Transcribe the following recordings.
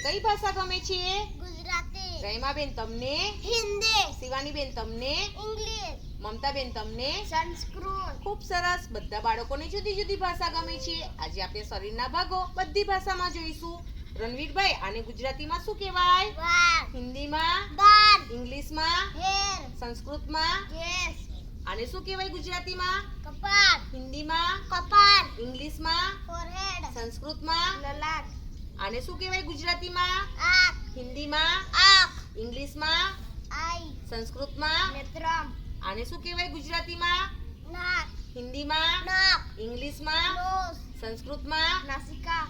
કઈ ભાષા ગમે છે? ગુજરાતી, રહીમાબેન તમને? હિન્દી, શિવાનીબેન તમને? ઇંગ્લિશ, મમતાબેન તમને? સંસ્કૃત. ખૂબ સરસ. બધા બાળકોને જુદી જુદી ભાષા ગમે છે. આજે આપણે શરીરના ભાગો બધી ભાષામાં જોઈશું. રણવીરભાઈ, આને ગુજરાતીમાં શું કહેવાય? વાળ, હિન્દીમાં? દાંત, ઇંગ્લિશમાં? હેર, સંસ્કૃતમાં? કેસ, આને શું કહેવાય ગુજરાતીમાં? કપાળ, હિન્દીમાં? કપાળ, ઇંગ્લિશમાં? ફોરહેડ, સંસ્કૃતમાં? લલાટ, આને શું કહેવાય ગુજરાતીમાં? આંખ, હિન્દીમાં? આંખ, ઇંગ્લિશમાં? આઈ, સંસ્કૃતમાં? નેત્રમ, આને શું કહેવાય ગુજરાતીમાં? નાક, હિન્દીમાં? નાક, ઇંગ્લિશમાં? નોઝ, સંસ્કૃતમાં? નાસિકા,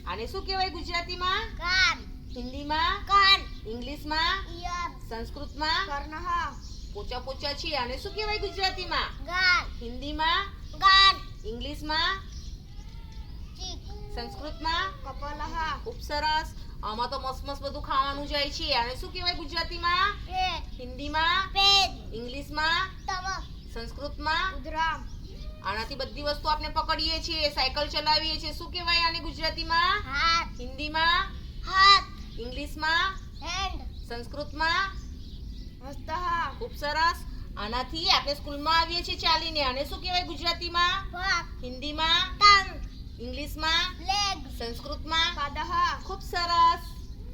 આને શું કહેવાય ગુજરાતીમાં? કાન, હિન્દીમાં? કાન, ઇંગ્લિશમાં? ઈયર, સંસ્કૃતમાં? કર્ણહ, પોચા પોચા છે. આને શું કહેવાય ગુજરાતીમાં? ગાલ, હિન્દીમાં? ગાલ, ઇંગ્લિશમાં? ચીક, સંસ્કૃતમાં? કપલહ, ખૂબ સરસ. આમાં તો મસ્ત મસ્ત બધું ખાવાનું જાય છે. આને શું કહેવાય ગુજરાતીમાં? પેટ, હિન્દીમાં? પેટ, ઇંગ્લિશમાં? સ્ટમક, સંસ્કૃતમાં? ઉધરમ, આનાથી બધી વસ્તુ આપણે પકડીએ છીએ, સાયકલ ચલાવીએ છીએ. શું કહેવાય આને ગુજરાતીમાં? હાથ, હિન્દીમાં? હાથ, ઇંગ્લિશમાં? હેન્ડ, સંસ્કૃતમાં? હસ્તઃ, ખૂબ સરસ. આનાથી આપણે સ્કૂલમાં આવીએ છીએ ચાલીને. આને શું કહેવાય ગુજરાતીમાં? પગ, હિન્દીમાં? ટંગ, ઇંગ્લિશમાં? લેગ, સંસ્કૃતમાં? પાદઃ, ખૂબ સરસ.